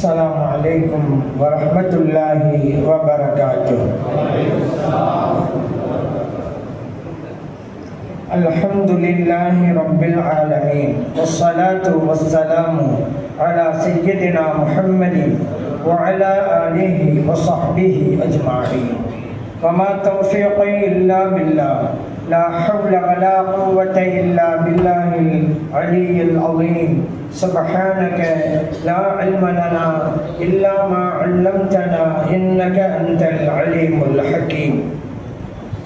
السلام عليكم ورحمة الله وبركاته. الحمد لله رب العالمين والصلاة والسلام على سيدنا محمد وعلى آله وصحبه أجمعين. وما توفيقي إلا بالله، لا حول ولا قوة إلا بالله العلي العظيم. سبحانك لا علم لنا إلا ما علمتنا إنك أنت العليم الحكيم.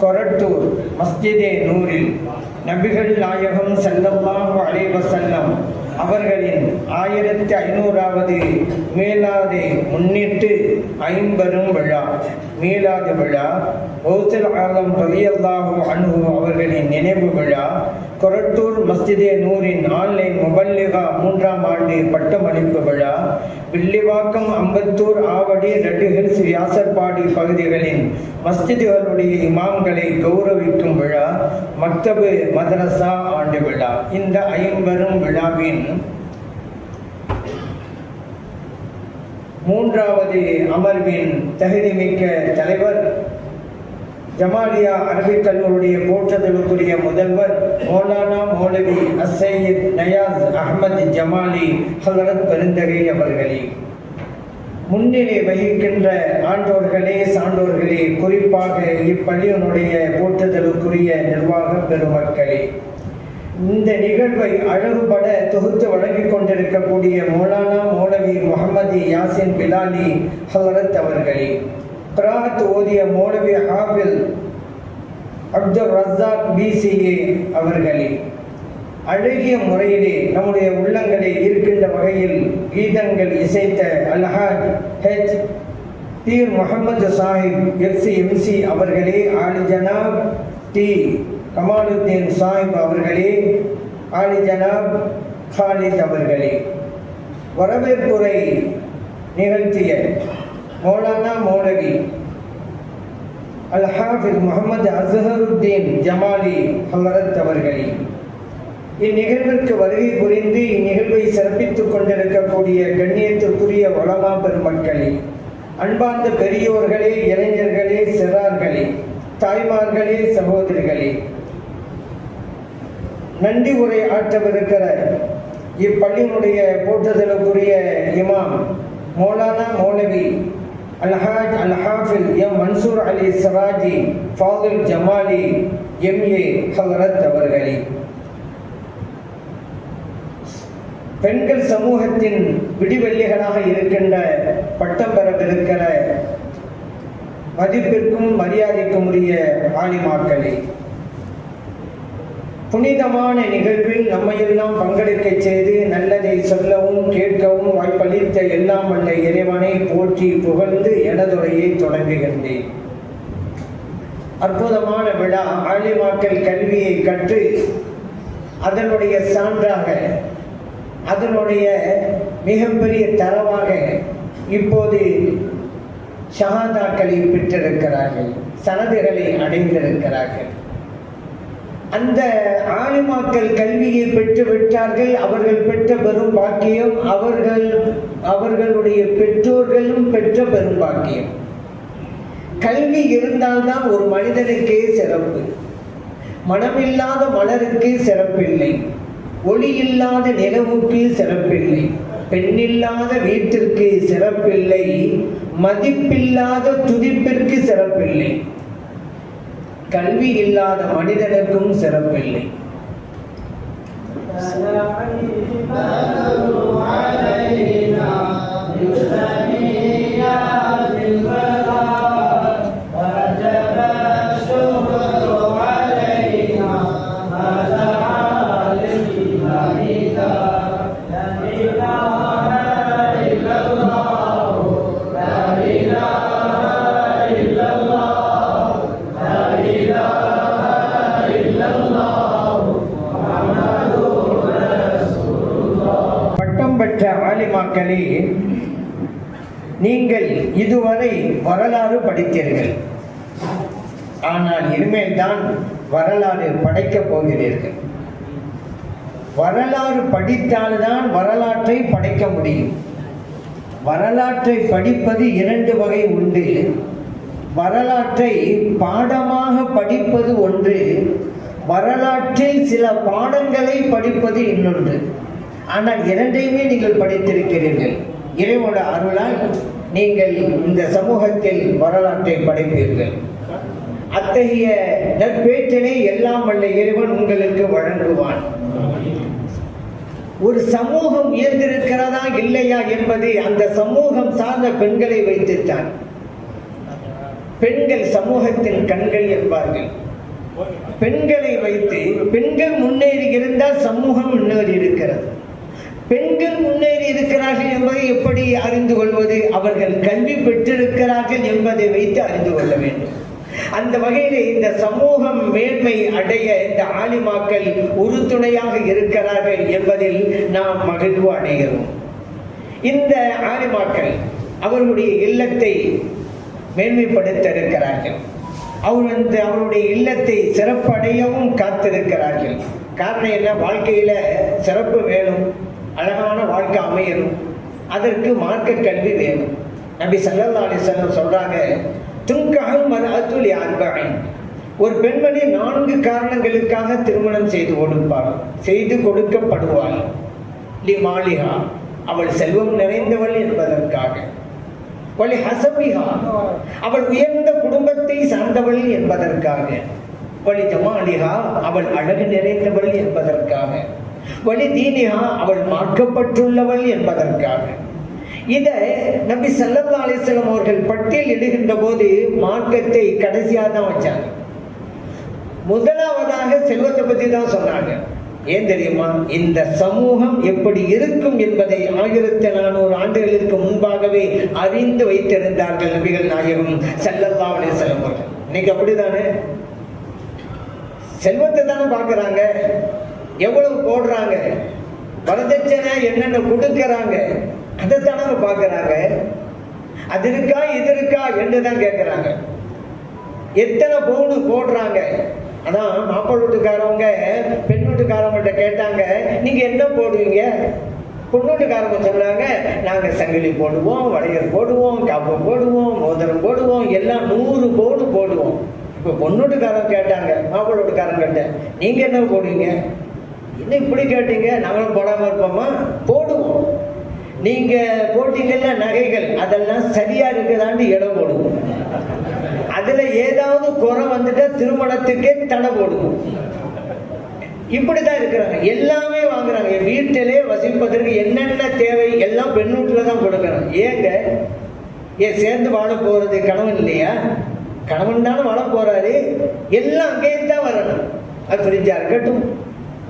கொரட்டூர் மஸ்ஜிதே நூரில் நபிகள் நாயகம் ஸல்லல்லாஹு அலைஹி வஸல்லம் அவர்களின் 1500வது மீலாதை முன்னிட்டு ஐம்பெரும் விழா மீலாது விழா, கௌசுல் ஆலம் ரலியல்லாஹு அன்ஹு அவர்களின் நினைவு விழா, கொரட்டூர் மஸ்ஜிதே நூரின் ஆன்லைன் முபல்லிகா 3ஆம் ஆண்டு பட்டமளிப்பு விழா, வில்லிவாக்கம், அம்பத்தூர், ஆவடி, ரெட் ஹில்ஸ், வியாசர்பாடி பகுதிகளின் மஸ்ஜிதுகளுடைய இமாம்களை கௌரவிக்கும் விழா, மக்தபு மதரசா ஆண்டு விழா. இந்த ஐம்பெரும் விழாவின் 3வது அமர்வின் தகுதிமிக்க தலைவர், ஜமாலியா அரபிக் கல்லூரியுடைய போற்றுதலுக்குரிய முதல்வர் மௌலானா மௌலவி அஸ்ஸையீத் நயாஸ் அஹ்மத் ஜமாலி ஹலரத் பெருந்தகை அவர்களே, முன்னிலை வகிக்கின்ற ஆண்டோர்களே, சான்றோர்களே, குறிப்பாக இப்பள்ளியினுடைய போற்றுதலுக்குரிய நிர்வாக பெருமக்களே, இந்த நிகழ்வை அழகுபட தொகுத்து வழங்கிக் கொண்டிருக்கக்கூடிய மௌலானா மௌலவி முஹம்மது யாசின் பிலாலி ஹலரத் அவர்களே, கிராத் ஓதிய மௌலவி ஹாஃபில் அப்துல் ரஸாக் பிசிஏ அவர்களே, அழகிய முறையிலே நம்முடைய உள்ளங்களை இருக்கின்ற வகையில் கீதங்கள் இசைத்த அல்ஹாஜ் ஹெச் பீர் முகமது சாஹிப் எஃப்சி அவர்களே, ஆலி ஜனாப் டி கமாலுத்தீன் சாஹிப் அவர்களே, ஆலி ஜனாப் ஹாலித் அவர்களே, வரவேற்புரை நிகழ்த்திய மௌலானா மௌலவி அல்ஹாஃபிஸ் முகமது அஸ்ஹருத்தீன் ஜமாலி ஹலரத் அவர்களே, இந்நிகழ்விற்கு வருகை புரிந்து இந்நிகழ்வை சிறப்பித்துக் கொண்டிருக்கக்கூடிய கண்ணியத்திற்குரிய உலமா பெருமக்களே, அன்பார்ந்த பெரியோர்களே, இளைஞர்களே, சிறார்களே, தாய்மார்களே, சகோதரிகளே, நன்றி உரை ஆற்றவிருக்கிற இப்பள்ளியினுடைய போற்றுதலுக்குரிய இமாம் மௌலானா மௌலவி அல்ஹாஜ் அல்ஹாஃபில் எம் மன்சூர் அலி சராஜி ஃபாதில் ஜமாலி எம்ஏ ஹலரத் அவர்களே, பெண்கள் சமூகத்தின் விடிவெள்ளிகளாக இருக்கின்ற பட்டம் பெறவிருக்கிற மதிப்பிற்கும் மரியாதைக்கும் உரிய ஆலிமாக்களே, புனிதமான நிகழ்வில் நம்மையெல்லாம் பங்கெடுக்க செய்து நல்லதை சொல்லவும் கேட்கவும் வாய்ப்பளித்த எல்லாம் வல்ல இறைவனை போற்றி புகழ்ந்து எனதுரையை தொடங்குகின்றேன். அற்புதமான விழா, ஆலிமாக்கள் கல்வியை கற்று அதனுடைய சான்றாக, அதனுடைய மிகப்பெரிய தரவாக இப்போது ஷஹாதாக்களை பெற்றிருக்கிறார்கள், சனதுகளை அடைந்திருக்கிறார்கள். அந்த ஆலிமாக்கள் கல்வியை பெற்று விட்டார்கள். அவர்கள் பெற்ற பெரும் பாக்கியம், அவர்களுடைய பெற்றோர்களும் பெற்ற பெரும் பாக்கியம். கல்வி இருந்தால்தான் ஒரு மனிதனுக்கே சிறப்பு. மனமில்லாத மலருக்கு சிறப்பில்லை, ஒளி இல்லாத நிலவுக்கு சிறப்பில்லை, பெண்ணில்லாத வீட்டிற்கு சிறப்பில்லை, மதிப்பில்லாத துதிப்பிற்கு சிறப்பில்லை, கல்வி இல்லாத மனிதனுக்கும் சிறப்பில்லை. ஆலிமாக்களே, நீங்கள் இதுவரை வரலாறு படித்தீர்கள். ஆனால் இனிமேல் தான் வரலாறு படைக்கப் போகிறீர்கள். வரலாறு படித்தால்தான் வரலாற்றை படைக்க முடியும். வரலாற்றை படிப்பது இரண்டு வகை உண்டு. வரலாற்றை பாடமாக படிப்பது ஒன்று, வரலாற்றில் சில பாடங்களை படிப்பது இன்னொன்று. ஆனால் இரண்டையுமே நீங்கள் படித்திருக்கிறீர்கள். இறைவனோட அருளால் நீங்கள் இந்த சமூகத்தில் வரலாற்றை படிப்பீர்கள். அத்தகைய நற்பேற்றினை எல்லாம் வல்ல இறைவன் உங்களுக்கு வழங்குவான். ஒரு சமூகம் உயர்ந்திருக்கிறதா இல்லையா என்பது அந்த சமூகம் சார்ந்த பெண்களை வைத்துத்தான். பெண்கள் சமூகத்தின் கண்கள் என்பார்கள். பெண்களை வைத்து பெண்கள் முன்னேறி இருந்தால் சமூகம் முன்னேறி இருக்கிறது. பெண்கள் முன்னேறி இருக்கிறார்கள் என்பதை எப்படி அறிந்து கொள்வது? அவர்கள் கல்வி பெற்றிருக்கிறார்கள் என்பதை வைத்து அறிந்து கொள்ள வேண்டும். அந்த வகையில் இந்த சமூகம் மேன்மை அடைய இந்த ஆலிமாக்கள் உறுதுணையாக இருக்கிறார்கள் என்பதில் நாம் மகிழ்வு அடைகிறோம். இந்த ஆலிமாக்கள் அவர்களுடைய இல்லத்தை மேன்மைப்படுத்த இருக்கிறார்கள். அவருடைய இல்லத்தை சிறப்படையவும் காத்திருக்கிறார்கள். காரணம் என்ன? வாழ்க்கையில சிறப்பு வேணும், அழகான வாழ்க்கை அமையணும், அதற்கு மார்க்க கல்வி வேணும். நபி ஸல்லல்லாஹு அலைஹி வஸல்லம் சொல்றாங்க, துன்கஹுல் மர்அத்து லிஅர்பஇன், ஒரு பெண்மணி 4 காரணங்களுக்காக திருமணம் செய்து கொடுக்கப்படுவாள். லிமாலிஹா, அவள் செல்வம் நிறைந்தவள் என்பதற்காக. வலி ஹஸபிஹா, அவள் உயர்ந்த குடும்பத்தை சார்ந்தவள் என்பதற்காக. வலி ஜமாலிஹா, அவள் அழகு நிறைந்தவள் என்பதற்காக. வலி தீனிஹா, அவள் மார்க்கப்பட்டுள்ளவள் என்பதற்காக. இதை நபி ஸல்லல்லாஹு அலைஹி வஸல்லம் அவர்கள் பட்டியல் இடுகின்ற போது மார்க்கத்தை கடைசியாக தான் வச்சாங்க. முதலாவதாக செல்வத்தை பற்றி தான் சொன்னாங்க. ஏன் தெரியுமா? இந்த சமூகம் எப்படி இருக்கும் என்பதை 1400 ஆண்டுகளுக்கு முன்பாகவே அறிந்து வைத்திருந்தார்கள் நபிகள் நாயகம் ஸல்லல்லாஹு அலைஹி வஸல்லம் அவர்கள். இன்னைக்கு அப்படிதானே? செல்வத்தை தானே பார்க்குறாங்க, எவ்வளவு போடுறாங்க, வரதட்சணை என்னென்ன கொடுக்கறாங்க, அதைத்தானே பார்க்குறாங்க. அது இருக்கா இது இருக்கா என்று தான் கேட்குறாங்க. எத்தனை பவுனு போடுறாங்க. அதான் மாப்பிள்ளை வீட்டுக்காரவங்க பெண் வீட்டுக்காரவங்கள்ட்ட கேட்டாங்க, நீங்க என்ன போடுவீங்க? பொண்ணு வீட்டுக்காரங்க சொன்னாங்க, நாங்க சங்கிலி போடுவோம், வளையல் போடுவோம், காப்பு போடுவோம், மோதிரம் போடுவோம், எல்லாம் 100 பவுனு போடுவோம். இப்போ பொண்ணு வீட்டுக்காரங்க கேட்டாங்க, மாப்பிள்ளை வீட்டுக்காரங்க கேட்டேன், நீங்க என்ன போடுவீங்க? என்ன இப்படி கேட்டீங்க? நாங்களும் போடாம இருப்போமா? போடுவோம். நீங்க போட்டீங்கல்ல நகைகள், அதெல்லாம் சரியா இருக்குதான்னு இடம் போடுவோம். அதுல ஏதாவது குறை வந்துட்டா திருமணத்துக்கே தடை போடுவோம். இப்படிதான் இருக்கிறாங்க. எல்லாமே வாங்குறாங்க. என் வீட்டிலே வசிப்பதற்கு என்னென்ன தேவை எல்லாம் பெண் வீட்டுல தான் கொடுக்கறாங்க. ஏங்க ஏன் சேர்ந்து வாழ போறது கணவன் இல்லையா? கணவன் தானே வாழ போறாரு. எல்லாம் அங்கேயே தான் வரணும். அது ஃப்ரிட்ஜா இருக்கட்டும்,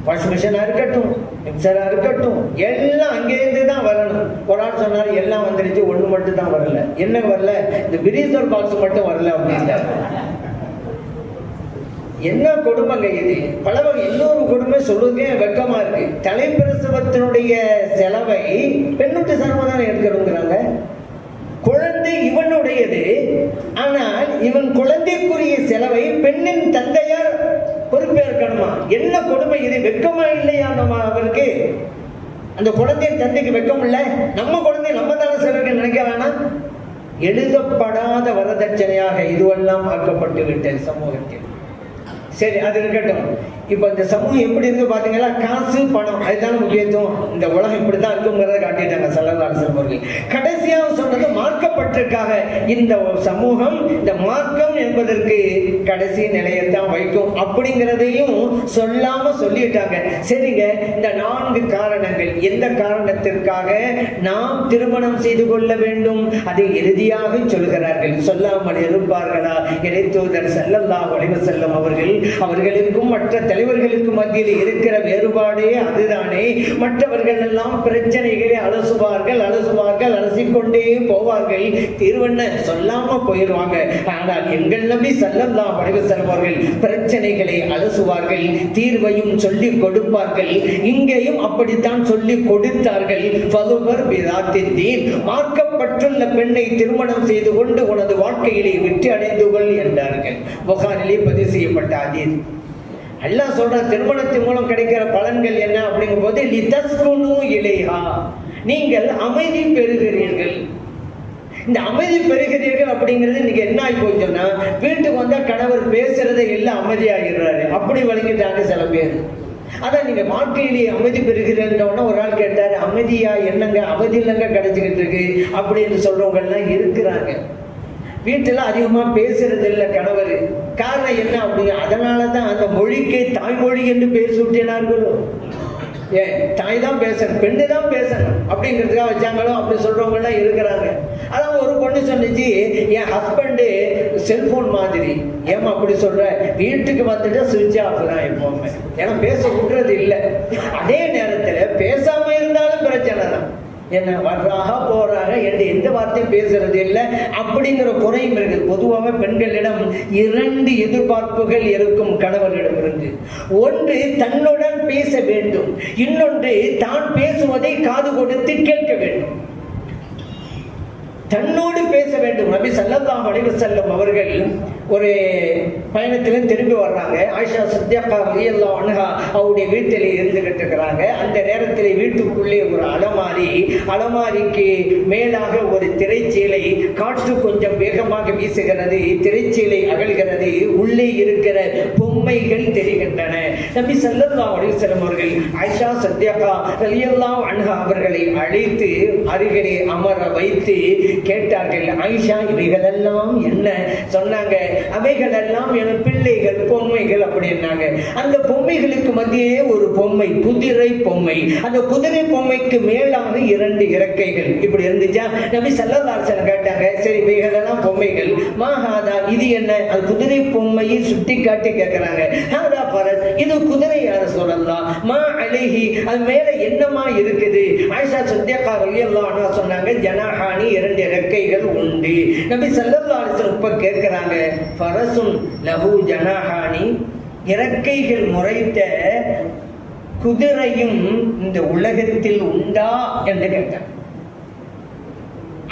வாஷிங் மிஷினா இருக்கட்டும், மிக்சரா இருக்கட்டும், எல்லாம் அங்கேருந்து தான் வரணும். ஒரு ஆள் சொன்னாரு, எல்லாம் வந்துருச்சு, ஒண்ணு மட்டும் தான் வரல. என்ன வரல? இந்த பிரீசர் பாக்ஸ் மட்டும் வரல அப்படின்னா என்ன கொடுமைங்க இது? பலவகை இன்னொரு கொடுமை சொல்லுறதுக்கே வெக்கமா இருக்கு. தலைப்பிரசவத்தினுடைய செலவை பெண்ணுட்டு சர்வதான எடுக்கிறோங்கிறாங்க. குழந்தை இவனுடையது, ஆனால் இவன் குழந்தைக்குரிய செலவை பெண்ணின் தந்தையார் பொறுப்பேற்கணுமா? என்ன கொடுமை இது? வெக்கமா இல்லையா நம்ம அவருக்கு? அந்த குழந்தையின் தந்தைக்கு வெக்கம் இல்லை? நம்ம குழந்தை நம்ம தானே செலவுக்கு நினைக்க வேணாம்? எழுதப்படாத வரதட்சணையாக இதுவெல்லாம் ஆக்கப்பட்டு விட்டது சமூகத்தில். சரி, அது இருக்கட்டும். இப்ப இந்த சமூகம் எப்படி இருக்கு பாத்தீங்களா? காசு பணம் அதுதான் முக்கியத்துவம். இந்த உலகம் இப்படிதான் இருக்குங்கிறத காட்டிட்டாங்க ஸல்லல்லாஹு அலைஹி வஸல்லம் அவர்கள். கடைசியாக சொன்னது மார்க்கப்பட்டிற்காக இந்த சமூகம் இந்த மார்க்கம் என்பதற்கு கடைசி நிலையத்தான் வைக்கும் அப்படிங்கிறதையும் சொல்லாம சொல்லிட்டாங்க. சரிங்க, இந்த 4 காரணங்கள் எந்த காரணத்திற்காக நாம் திருமணம் செய்து கொள்ள வேண்டும் அதை இறுதியாக சொல்கிறார்கள். சொல்லாமல் இருப்பார்களா? இறைத்தூதர் ஸல்லல்லாஹு அலைஹி வஸல்லம் அவர்களுக்கும் மற்ற தலைவர்களுக்கு மத்தியில் இருக்கிற வேறுபாடே அதுதானே. மற்றவர்கள் எல்லாம் பிரச்சனைகளை அலசுவார்கள், அலசிக்கொண்டே போவார்கள், தீர்வென்ன சொல்லாம போயிடுவாங்க. ஆனால் எங்கள் நபி ஸல்லல்லாஹு அலைஹி வஸல்லம் அவர்கள் பிரச்சனைகளை அலசுவார்கள், தீர்வையும் சொல்லி கொடுப்பார்கள். இங்கேயும் அப்படித்தான் சொல்லி கொடுத்தார்கள். ஃபதுபர் பிதாத்தின், மார்க்கப்பட்டுள்ள பெண்ணை திருமணம் செய்து கொண்டு உனது வாழ்க்கையிலே வெற்றி அடைந்து கொள் என்றார்கள். புகாரிலே பதிவு செய்யப்பட்ட ஹதீஸ். அல்லாஹ் சொல்ற திருமணத்தின் மூலம் கிடைக்கிற பலன்கள் என்ன அப்படிங்கும் போது லிதஸ்குனு இலைஹா, நீங்கள் அமைதி பெறுகிறீர்கள். இந்த அமைதி பெறுகிறீர்கள் அப்படிங்கிறது இன்னைக்கு என்ன ஆகி போச்சுன்னா, வீட்டுக்கு வந்தா கணவர் பேசுறதை எல்லாம் அமைதியாகிறாரு, அப்படி வழங்கிட்டாங்க சில பேர். அதான் நீங்க வாழ்க்கையிலேயே அமைதி பெறுகிறேன்னு ஒரு ஆள் கேட்டாரு, அமைதியா என்னங்க, அவதி இல்லைங்க கிடைச்சிக்கிட்டு இருக்கு அப்படின்னு சொல்றவங்க எல்லாம் இருக்கிறாங்க. வீட்டுல அதிகமா பேசுறது இல்லை கணவர். காரணம் என்ன அப்படி? அதனாலதான் அந்த மொழிக்கு தாய்மொழி என்று பேர் சூட்டினார்களோ. ஏன் தாய் தான் பேசணும், பெண்ணு தான் பேசணும் அப்படிங்கிறதுக்காக வச்சாங்களோ அப்படி சொல்றவங்க எல்லாம் இருக்கிறாங்க. அதான் ஒரு பொண்ணு சொன்னிச்சு, என் ஹஸ்பண்டு செல்போன் மாதிரி. ஏமா அப்படி சொல்ற? வீட்டுக்கு வந்துட்டு சுவிட்ச் ஆஃப் தான் எப்பவுமே, ஏன்னா பேச விடுறது இல்லை. அதே நேரத்துல பேசாம இருந்தாலும் பிரச்சனை தான். என்ன வர்றாக போறாங்க என்று எந்த வார்த்தையும் பேசுறது இல்லை அப்படிங்கிற குறையும் இருக்குது. பொதுவாக பெண்களிடம் 2 எதிர்பார்ப்புகள் இருக்கும் கணவர்களிடம் இருந்து. ஒன்று தன்னுடன் பேச வேண்டும், இன்னொன்று தான் பேசுவதை காது கொடுத்து கேட்க வேண்டும். தன்னோடு பேச வேண்டும். நபி ஸல்லல்லாஹு அலைஹி வஸல்லம் அவர்கள் ஒரு பயணத்திலும் திரும்பி வர்றாங்க. ஆயிஷா சித்தியக்கா ரலியல்லாஹு அன்ஹா அவருடைய வீட்டில் இருந்துகிட்டு இருக்கிறாங்க. அந்த நேரத்தில் வீட்டுக்குள்ளே ஒரு அலமாரிக்கு மேலாக ஒரு திரைச்சீலை, காற்று கொஞ்சம் வேகமாக வீசுகிறது, திரைச்சீலை அகழ்கிறது, உள்ளே இருக்கிற பொம்மைகள் தெரிகின்றன. நபி ஸல்லல்லாஹு அலைஹி வஸல்லம் அவர்கள் ஆயிஷா சித்தியக்கா ரலியல்லாஹு அன்ஹா அவர்களை அழைத்து அருகிலே அமர வைத்து கேட்டார்கள், ஆயிஷா இவைகளெல்லாம் என்ன? சொன்னாங்க, அவைகளெல்லாம் என பிள்ளைகள், பொம்மைகள் அப்படின்னாங்க. அந்த பொம்மைகளுக்கு மத்தியே ஒரு பொம்மை, குதிரை பொம்மை. அந்த குதிரை பொம்மைக்கு மேலாக 2 இறக்கைகள் இப்படி இருந்துச்சா. நபி ஸல்லல்லாஹு அலைஹி வஸல்லம் கேட்டாங்க, சரி இவைகளெல்லாம் பொம்மைகள், மாஹாதா இது என்ன? அது குதிரை பொம்மையை சுட்டி காட்டி கேட்கிறாங்க. ஹாதா ஃபரஸ், இது குதிரை யார சொல்லலாம், மா அலைஹி அது மேல என்னமா இருக்குது? ஆயிஷா சித்தியக்கா ரலியல்லாஹு அன்ஹா சொன்னாங்க, ஜனாஹானி 2 இறக்கைகள் உண்டு. நபி ஸல்லல்லாஹு அலைஹி வஸல்லம் இப்ப கேட்கிறாங்க, ஃபரசுன் லஹு ஜனாஹானி, இறக்கைகள் முறைத்த குதிரையும் இந்த உலகத்தில் உண்டா என்று கேட்டார்.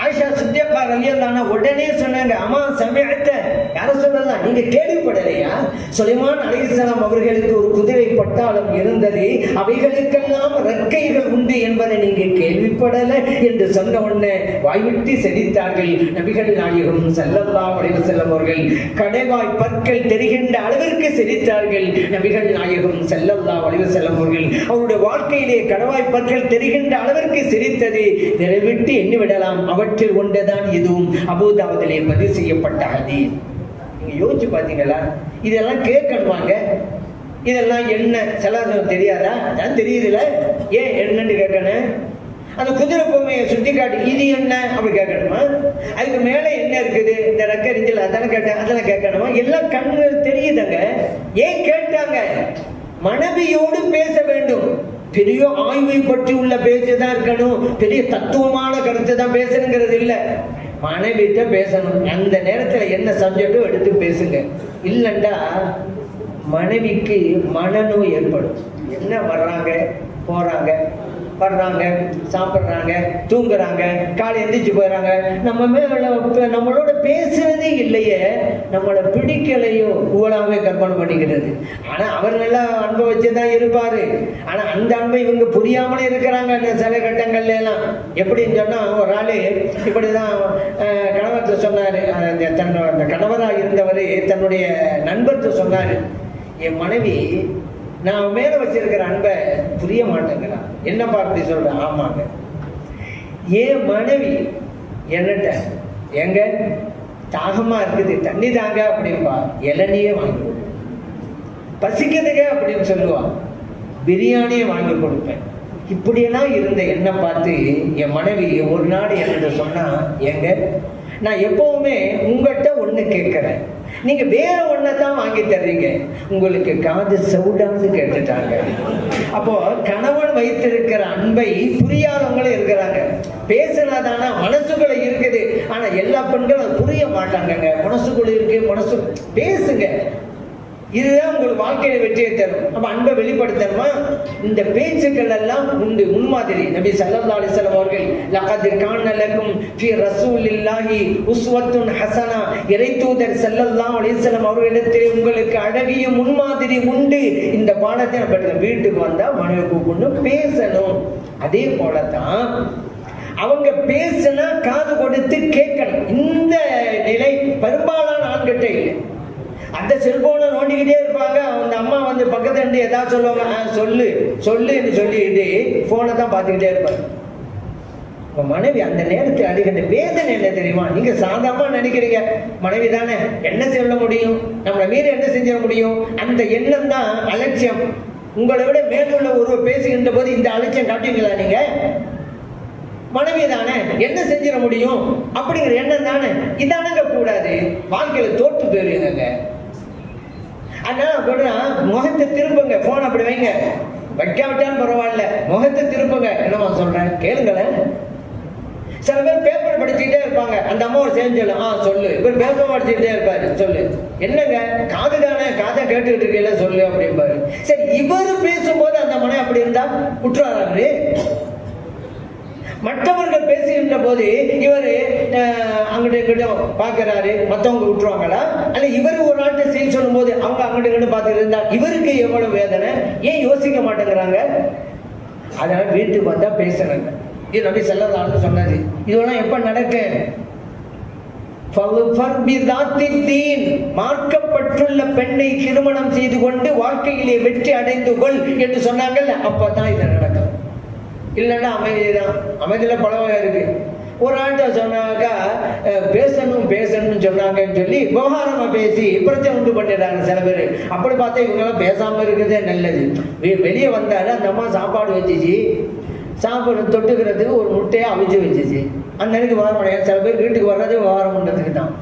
ஆயிஷா சித்தியக்கா ரலியல்லாஹு அன்ஹா உடனே சொன்னாங்க, அம்மா சமயத்த யார சொல்லலாம், நீங்க கேள்விப்படலையா? சுலைமான் அலைஹிஸ்ஸலாம் அவர்களுக்கு ஒரு குதிரை பட்டாளம் இருந்தது, அவைகளுக்கெல்லாம் ரெக்கைகள் உண்டு என்பதை நீங்க கேள்விப்படல என்று சொன்ன உடனே வாய்விட்டு செதித்தார்கள். நபிகள் நாயகம் ஸல்லல்லாஹு அலைஹி வஸல்லம் அவர்கள் கடைவாய் பற்கள் தெரிகின்ற அளவிற்கு செதித்தார்கள். நபிகள் நாயகம் ஸல்லல்லாஹு அலைஹி வஸல்லம் அவர்கள் அவருடைய வாழ்க்கையிலே கடவாய் பற்கள் தெரிகின்ற அளவிற்கு சிரித்தது நிறைவிட்டு எண்ணிவிடலாம். அவற்றில் ஒன்றுதான் இதுவும் அபூதாவுதிலே பதிவு செய்யப்பட்ட ஹதீஸ். நீங்க யோசிச்சு பாத்தீங்களா? இதெல்லாம் கேட்கணுமாங்க? இதெல்லாம் என்ன சிலர் தெரியாதா? அதான் தெரியுதுல, ஏன் என்னன்னு கேட்கணும். அந்த குதிரை பொம்மையை சுட்டி காட்டி இது என்ன அப்படி கேட்கணுமா? அதுக்கு மேல என்ன இருக்குது, இந்த ரெக்கரிஞ்சல் அதான கேட்டேன், அதெல்லாம் கேட்கணுமா? எல்லாம் கண்ணு தெரியுதுங்க. ஏன் கேட்டாங்க? மனைவியோடு பேச வேண்டும். பெரிய ஆய்வை பற்றி உள்ள பேச்சுதான் இருக்கணும், பெரிய தத்துவமான கருத்து தான் பேசணுங்கிறது இல்லை. மனைவிட்ட பேசணும். அந்த நேரத்துல என்ன சப்ஜெக்டோ எடுத்து பேசுங்க. இல்லைண்டா மனைவிக்கு மனநோய் ஏற்படும். என்ன வர்றாங்க போறாங்க, வர்றாங்க சாப்பிட்றாங்க தூங்குறாங்க, காலை எந்திரிச்சு போயிடறாங்க, நம்மளோட பேசுறதே இல்லையே, நம்மளை பிடிக்கலையோ இவ்வளவே கற்பனை பண்ணிக்கிறது. ஆனா அவர் நல்லா அன்பை வச்சுதான் இருப்பாரு. ஆனா அந்த அன்பை இவங்க புரியாமலே இருக்கிறாங்க சில கட்டங்கள்ல எல்லாம். எப்படின்னு சொன்னா, ஒரு ஆளு இப்படிதான் கணவர்கிட்ட சொன்னாரு, அந்த கணவராக இருந்தவர் தன்னுடைய நண்பர்கிட்ட சொன்னாரு, என் மனைவி நான் மேல வச்சிருக்கிற அன்பை புரிய மாட்டேங்கிறான். என்னப்பா அப்படி சொல்றேன்? ஆமாங்க, ஏன் மனைவி என்னட்ட எங்க தாகமா இருக்குது தண்ணி தாங்க அப்படின்பா, இளநியே வாங்கி பசிக்குதுங்க அப்படின்னு சொல்லுவான், பிரியாணியை வாங்கி கொடுப்பேன். இப்படியெல்லாம் இருந்த என்ன பார்த்து என் மனைவி ஒரு நாடு என்கிட்ட சொன்னா, எங்க நான் எப்பவுமே உங்கள்கிட்ட ஒண்ணு கேட்கிறேன், நீங்க வேற ஒன்னதான் வாங்கி தர்றீங்க, உங்களுக்கு காது சவுடான்னு கேட்டுட்டாங்க. அப்போ கணவன் வைத்திருக்கிற அன்பை புரியாதவங்களும் இருக்கிறாங்க. பேசினாதானா மனசுக்குள்ள இருக்குது, ஆனா எல்லா பெண்களும் புரிய மாட்டாங்க. மனசுக்குள்ள இருக்கு, மனசு பேசுங்க, இதுதான் உங்களுக்கு வாழ்க்கையில வெற்றியை தரும். அப்ப அன்பை வெளிப்படுத்தணுமா? இந்த பேச்சுக்கள் எல்லாம் உண்டு. முன்மாதிரி நபி ஸல்லல்லாஹு அலைஹி வஸல்லம் அவர்கள் லகத் கான லக்கும் ஃபீ ரசூலில்லாஹி உஸ்வத்துன் ஹஸனா, இறைத்தூதர் ஸல்லல்லாஹு அலைஹி வஸல்லம் அவர்களிடத்தில் உங்களுக்கு அழகிய முன்மாதிரி உண்டு. இந்த பாடத்தை நம்ம வீட்டுக்கு வந்தா மனைவி கூப்பிடணும், பேசணும். அதே போலதான் அவங்க பேசுனா காது கொடுத்து கேட்கணும். இந்த நிலை பெரும்பாலான ஆண்கிட்ட இல்லை. அந்த செல்போனை நோண்டிக்கிட்டே இருப்பாங்க. அந்த அம்மா வந்து பக்கத்துல இருந்து ஏதாவது சொல்லுவாங்க, சொல்லு சொல்லுன்னு சொல்லிட்டு போனை தான் பார்த்துக்கிட்டே இருப்பாங்க. மனைவி அந்த நேரத்தில் அடிக்கின்ற வேதனை என்ன தெரியுமா? நீங்க சாதாரணமா நினைக்கிறீங்க, மனைவி தானே என்ன சொல்ல முடியும், நம்மளை மீறி என்ன செஞ்சிட முடியும், அந்த எண்ணம் தான் அலட்சியம். உங்களை விட மேலுள்ள ஒருவர் பேசுகின்ற போது இந்த அலட்சியம் காட்டுவீங்களா? நீங்க மனைவி தானே என்ன செஞ்சிட முடியும் அப்படிங்கிற எண்ணம் தானே. இதானங்க கூடாது, வாழ்க்கையில தோற்று போயிருங்க. அதனால முகத்தை திருப்புங்க, போன் அப்படி வைங்க, வைக்காவிட்டாலும் பரவாயில்ல, முகத்தை திருப்புங்க. என்னமா சொல்றேன் கேளுங்களேன். சில பேர் பேப்பர் படிச்சுக்கிட்டே இருப்பாங்க, அந்த அம்மாவை சேர்ந்து சொல்லு, இவர் பேப்பர் படிச்சுக்கிட்டே இருப்பாரு, சொல்லு என்னங்க காது தானே, காதை கேட்டுக்கிட்டு இருக்கல சொல்லு அப்படிம்பாரு. சரி, இவரு பேசும்போது அந்த மனை அப்படி இருந்தா விட்டுறாரு. மற்றவர்கள் பேசுகின்ற போது இவரு அங்கிட்ட இங்கிட்ட பாக்குறாரு, மற்றவங்க விட்டுருவாங்களா? அல்ல இவரு ஒரு நாட்டை செய்ய சொல்லும் போது அவங்க அங்கிட்ட இங்கிட்ட பார்த்துட்டு இருந்தா இவருக்கு எவ்வளவு வேதனை, ஏன் யோசிக்க மாட்டேங்கிறாங்க? அதனால வீட்டுக்கு வந்தா பேசுறாங்க. இது நபி ஸல்லல்லாஹு அலைஹி வஸல்லம் சொன்னது. இதெல்லாம் எப்ப நடக்கு? மார்க்கப்பட்டுள்ள பெண்ணை திருமணம் செய்து கொண்டு வாழ்க்கையிலே வெற்றி அடைந்து கொள் என்று சொன்னாங்கல்ல, அப்பதான் இது நடக்கும். இல்லைன்னா அமைதிதான். அமைதியில பலவகை இருக்கு. ஒரு ஆண்ட சொன்னாக்கா பேசணும் பேசணும்னு சொன்னாங்கன்னு சொல்லி விவகாரமா பேசி பிரச்சனை உண்டு பண்ணிடுறாங்க சில பேர். அப்படி பார்த்தா இவங்கெல்லாம் பேசாம இருக்கிறதே நல்லது. வெளியே வந்தாலும் அந்த அம்மா சாப்பாடு வச்சுச்சு, சாப்பாடு தொட்டுக்கிறதுக்கு ஒரு முட்டையை அவிச்சு வச்சுச்சு. அந்த அன்னைக்கு விவகாரம். சில பேர் வீட்டுக்கு வர்றதே விவகாரம் பண்ணுறதுக்கு தான்.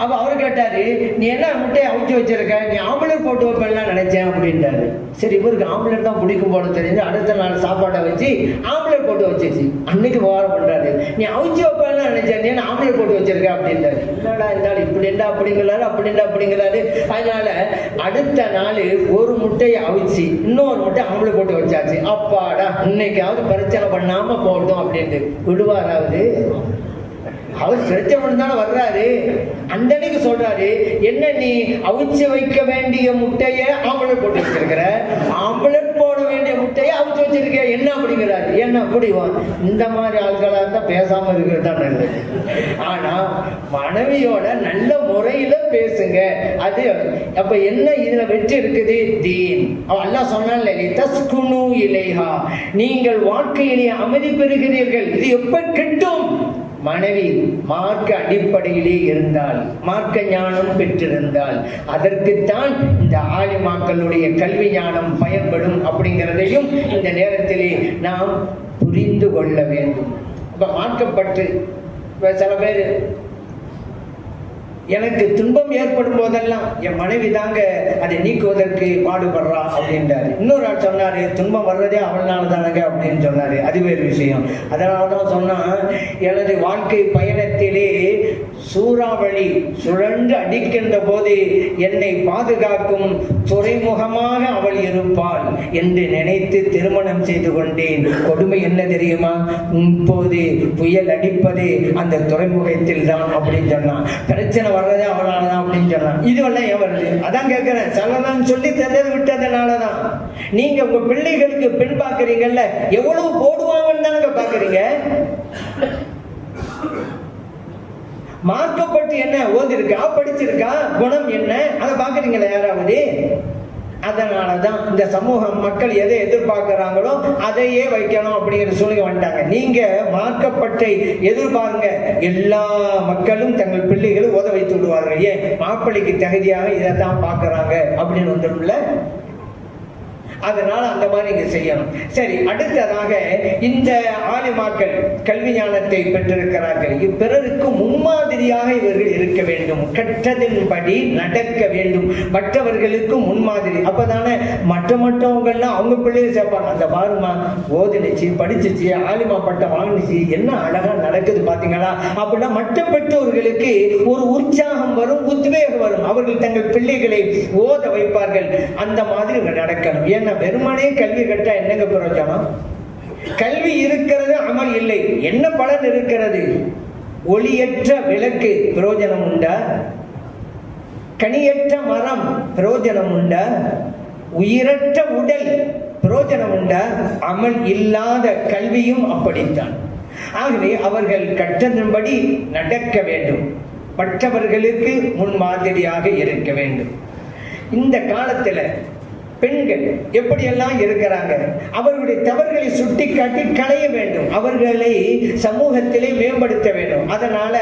அப்போ அவர் கேட்டாரு, நீ என்ன முட்டையை அவிச்சு வச்சிருக்க, நீ ஆம்பளர் போட்டு வைப்பேன்லாம் நினைச்சேன் அப்படின்ட்டாரு. சரி, இவருக்கு ஆம்பளர் தான் பிடிக்கும் போல தெரிஞ்சு அடுத்த நாள் சாப்பாடை வச்சு ஆம்பளர் போட்டு வச்சிச்சு. அன்னைக்கு விவகாரம் பண்றாரு, நீ அவிச்சு வைப்பேன்லாம் நினைச்சேன், நீ என்ன ஆம்பளர் போட்டு வச்சிருக்க அப்படின்ட்டாரு. என்னடா இருந்தாலும் இப்படி என்ன அப்படிங்கிறாரு, அப்படின்னா அப்படிங்கிறாரு. அதனால அடுத்த நாள் ஒரு முட்டையை அவிச்சு இன்னொரு முட்டை ஆம்பளர் போட்டு வச்சாச்சு. அப்பாடா, இன்னைக்காவது பிரச்சனை பண்ணாம போட்டோம் அப்படின்ட்டு விடுவாராவது? அவர் பிரச்சனை தானே வர்றாரு. அந்த அன்னைக்கு சொல்றாரு, என்ன நீ அவிச்சு வைக்க வேண்டிய முட்டையை ஆம்பளட் போட்டு வச்சிருக்கிற, ஆம்பளட் போட வேண்டிய முட்டையை அவிச்சு வச்சிருக்க, என்ன அப்படிங்கிறாரு. என்ன அப்படி? இந்த மாதிரி ஆட்களா தான் பேசாம இருக்கிறது தான் நல்லது. ஆனா மனைவியோட நல்ல முறையில பேசுங்க. அது அப்ப என்ன இதுல வெற்றி இருக்குது? தீன். அல்லாஹ் சொன்னான்ல, தஸ்குனு இலைஹா, நீங்கள் வாழ்க்கையிலே அமைதி பெறுகிறீர்கள். இது எப்ப கிட்டும்? மனைவி மார்க்க அடிப்படையிலே இருந்தால், மார்க்க ஞானம் பெற்றிருந்தால், அதற்குத்தான் இந்த ஆலிமாக்களுடைய கல்வி ஞானம் பயன்படும் அப்படிங்கிறதையும் இந்த நேரத்திலே நாம் புரிந்து கொள்ள வேண்டும். இப்ப மார்க்கப்பட்டு சில பேர் எனக்கு துன்பம் ஏற்படும் போதெல்லாம் என் மனைவி தாங்க அதை நீக்குவதற்கு பாடுபடுறா அப்படின்றாரு. இன்னொரு ஆள் சொன்னாரு, துன்பம் வர்றதே அவனால தானங்க அப்படின்னு சொன்னாரு. அது வேறு விஷயம். அதனாலதான் சொன்னா, எனது வாழ்க்கை பயணத்திலே சூறாவளி சுழன்று அடிக்கின்ற போது என்னை பாதுகாக்கும் துறைமுகமாக அவள் இருப்பாள் என்று நினைத்து திருமணம் செய்து கொண்டேன். கொடுமை என்ன தெரியுமா? இப்போது புயல் அடிப்பது அந்த துறைமுகத்தில் தான் அப்படின்னு சொன்னான். பிரச்சனை வர்றதே அவளாலதான் அப்படின்னு சொன்னான். இதுவெல்லாம் ஏன் வருது? அதான் கேட்கிறேன். சலனம் சொல்லி தெரிஞ்சது விட்டதுனாலதான். நீங்க உங்க பிள்ளைகளுக்கு பெண் பார்க்கறீங்கல்ல, எவ்வளவு போடுவாங்கன்னு தானங்க பாக்குறீங்க. மார்க்கப்பட்டு என்ன ஓதிருக்கா, படிச்சிருக்கா, குணம் என்ன, அதை பாக்குறீங்களா யாராவது? அதனாலதான் இந்த சமூகம் மக்கள் எதை எதிர்பார்க்கிறாங்களோ அதையே வைக்கணும் அப்படிங்கிற சூழ்நிலை வந்துட்டாங்க. நீங்க மார்க்கப்பட்டை எதிர்பாருங்க, எல்லா மக்களும் தங்கள் பிள்ளைகளை ஓத வைத்து விடுவார்கள். ஏன்? மாப்பிள்ளைக்கு தகுதியாக இதைத்தான் பார்க்கறாங்க அப்படின்னு வந்துடும்ல. அதனால அந்த மாதிரி இங்க செய்யணும். சரி, அடுத்ததாக இந்த ஆலிமாக்கள் கல்வி ஞானத்தை பெற்றிருக்கிறார்கள். பிறருக்கு முன்மாதிரியாக இவர்கள் இருக்க வேண்டும், கற்றதின்படி நடக்க வேண்டும், மற்றவர்களுக்கு முன்மாதிரி. அப்பதானே மற்றவங்கெல்லாம் அவங்க பிள்ளையை சேர்ப்பாங்க. அந்த பாருமா ஓதுனுச்சு, படிச்சிச்சு, ஆலிமா பட்டம் வாங்கினுச்சு, என்ன அழகா நடக்குது பாத்தீங்களா அப்படின்னா மற்ற பெற்றோர்களுக்கு ஒரு உற்சாகம் வரும், உத்வேகம் வரும். அவர்கள் தங்கள் பிள்ளைகளை ஓத வைப்பார்கள். அந்த மாதிரி நடக்கணும். ஏன்னா வெறுமனே கல்வி கட்டா என்னங்க பிரயோஜனம்? கல்வி இருக்கிறது, அமல் இல்லை, என்ன பலன் இருக்கிறது? ஒளியற்ற விளக்கு பிரயோஜனம் உண்டா? கனியற்ற மரம் பிரயோஜனம் உண்டா? உயிரற்ற உடல் பிரயோஜனம் உண்டா? அமல் இல்லாத கல்வியும் அப்படித்தான். ஆகவே அவர்கள் கற்றதன்படி நடக்க வேண்டும், மற்றவர்களுக்கு முன்மாதிரியாக இருக்க வேண்டும். இந்த காலத்துல பெண்கள் எப்படியெல்லாம் இருக்கிறாங்க, அவர்களுடைய தவறுகளை சுட்டி காட்டி களைய வேண்டும், அவர்களை சமூகத்திலே மேம்படுத்த வேண்டும். அதனால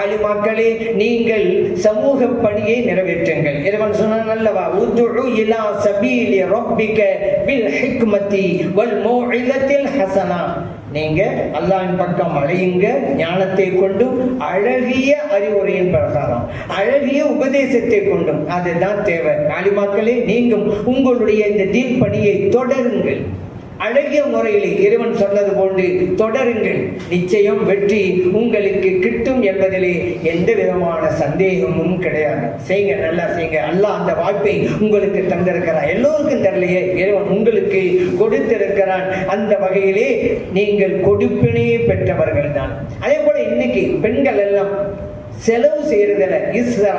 ஆலிமாக்களே, நீங்கள் சமூக பணியை நிறைவேற்றுங்கள். இறைவன் சொன்னான் அல்லவா, உதுஉ இலா சபீலி ரப்பிக பில் ஹிக்மதி வல் மௌஇலத்தில் ஹஸனா. நீங்க அல்லாஹ்வின் பக்கம் அழையுங்க, ஞானத்தை கொண்டும் அழகிய அறிவுரையின் பிரகாரம், அழகிய உபதேசத்தை கொண்டும். அதுதான் தேவை. ஆலிமாக்களே, நீங்கள் உங்களுடைய இந்த தீன் பணியை தொடருங்கள், அழகிய முறையில் இறைவன் சொன்னது போன்று தொடருங்கள். நிச்சயம் வெற்றி உங்களுக்கு கிட்டும் என்பதிலே எந்த விதமான சந்தேகமும் கிடையாது. செய்யுங்க, நல்லா செய்யுங்க. அல்லாஹ் அந்த வாய்ப்பை உங்களுக்கு தந்திருக்கிறான், எல்லோருக்கும் தரலையே, இறைவன் உங்களுக்கு கொடுத்திருக்கிறான். அந்த வகையிலே நீங்கள் கொடுப்பினை பெற்றவர்கள் தான். அதே போல இன்னைக்கு பெண்கள் எல்லாம் செலவு செய்யறதில்ல, இஸ்ரா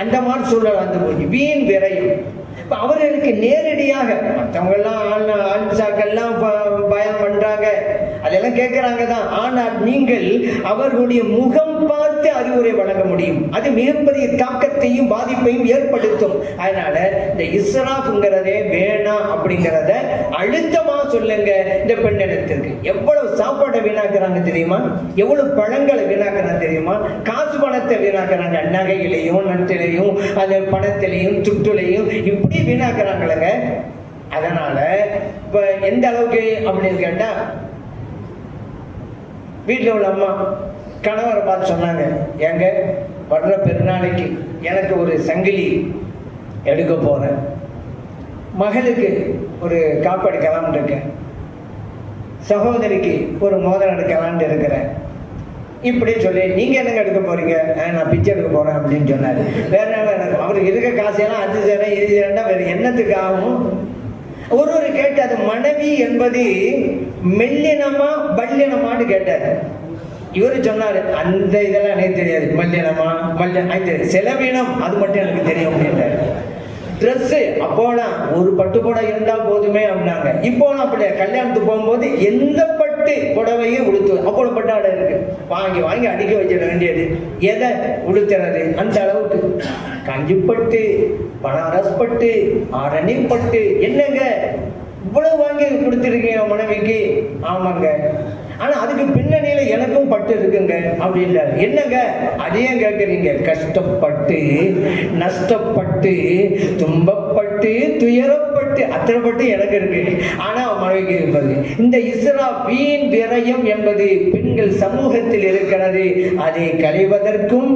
அந்த மாதிரி சூழல் வந்து போய் வீண் விரையும். அவர்களுக்கு நேரடியாக மற்றவங்கெல்லாம் ஆன்சாக்கெல்லாம் பயம் பண்றாங்க, அதெல்லாம் கேட்கிறாங்க தான். ஆனால் நீங்கள் அவர்களுடைய முகம் பார்த்து அறிவுரை வழங்க முடியும். அது மிகப்பெரிய தாக்கத்தையும் பாதிப்பையும் ஏற்படுத்தும். அதனால இந்த இஸ்ராஃப்ங்கிறதே வேணாம் அப்படிங்கிறத அழுத்தமா சொல்லுங்க. இந்த பெண்ணிடத்திற்கு எவ்வளவு சாப்பாட்டை வீணாக்குறாங்க தெரியுமா, எவ்வளவு பழங்களை வீணாக்குறாங்க தெரியுமா, காசு பணத்தை வீணாக்குறாங்க, நகையிலையும் நட்டிலையும் அது பணத்திலையும் துட்டுலையும் இப்படி வீணாக்குறாங்களங்க. அதனால இப்ப எந்த அளவுக்கு அப்படின்னு கேட்டா, வீட்டில் உள்ள அம்மா கணவரை பார்த்து சொன்னாங்க, எங்க வர்ற பெருநாளைக்கு எனக்கு ஒரு சங்கிலி எடுக்க போறேன், மகளுக்கு ஒரு காப்பு எடுக்கலாம்னு இருக்கேன், சகோதரிக்கு ஒரு மோதிரம் எடுக்கலாம்னு இருக்கிறேன். இப்படி சொல்லி நீங்க என்னங்க எடுக்க போறீங்க, நான் பிச்சை எடுக்க போறேன் அப்படின்னு சொன்னாரு. வேற அவருக்கு இருக்க காசையெல்லாம் 5 சேரம் 20 சேரம்னா வேற என்னத்துக்கு ஆகும்? ஒருவர் கேட்டார், மனைவி என்பது மெல்லினமா பல்லினமான்னு கேட்டார். இவரு சொன்னாரு, அந்த இதெல்லாம் எனக்கு தெரியாது, மல்லினமா செலவினம் அது மட்டும் எனக்கு தெரியும் அப்படின்றாரு. ட்ரெஸ் அப்போலாம் ஒரு பட்டு புடவை இருந்தா போதுமே அப்படின்னாங்க. இப்போலாம் அப்படியே கல்யாணத்துக்கு போகும்போது எந்த பட்டு புடவையும் உடுத்து, அப்போல பட்டு ஆடை இருக்கு, வாங்கி வாங்கி அடிக்க வச்சிட வேண்டியது, எதை உடுத்துறது அந்த அளவுக்கு. கஞ்சிப்பட்டு, பனாரஸ் பட்டு, ஆரணி பட்டு, என்னங்க இவ்வளவு வாங்கி கொடுத்துருக்கீங்க மனைவிக்கு? ஆமாங்க, ஆனா அதுக்கு பின்னணியில எனக்கும் பட்டு இருக்குங்க அப்படின்றாரு. என்னங்க அதையும் கேட்கறீங்க? கஷ்டப்பட்டு, நஷ்டப்பட்டு, துன்பப்பட்டு, துயரப்பட்டு, அத்தனை பட்டு எனக்கு இருக்கு, ஆனா மனைவிக்கு இருப்பது. இந்த இஸ்ரா வீண் விரயம் என்பது பெண்கள் சமூகத்தில் இருக்கிறது. அதை களைவதற்கும்